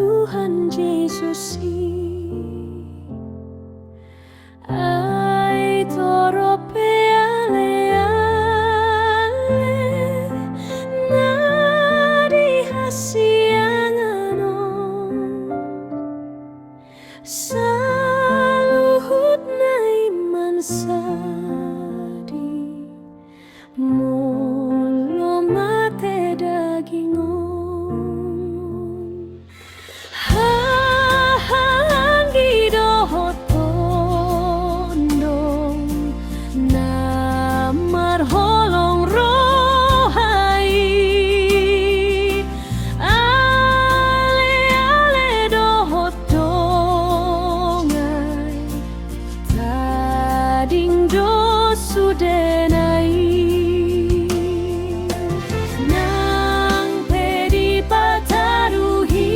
Tuhan Yesus ai torope ale ale nadi hasiangano saluhut na iman sadi mulo mate dagingon hanggi dohot tondong namar holong rohai ale ale dohot dongai tading do sudenai nang pedi pataruhita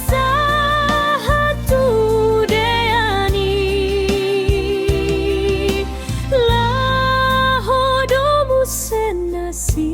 sahatu deani lahodomu senasi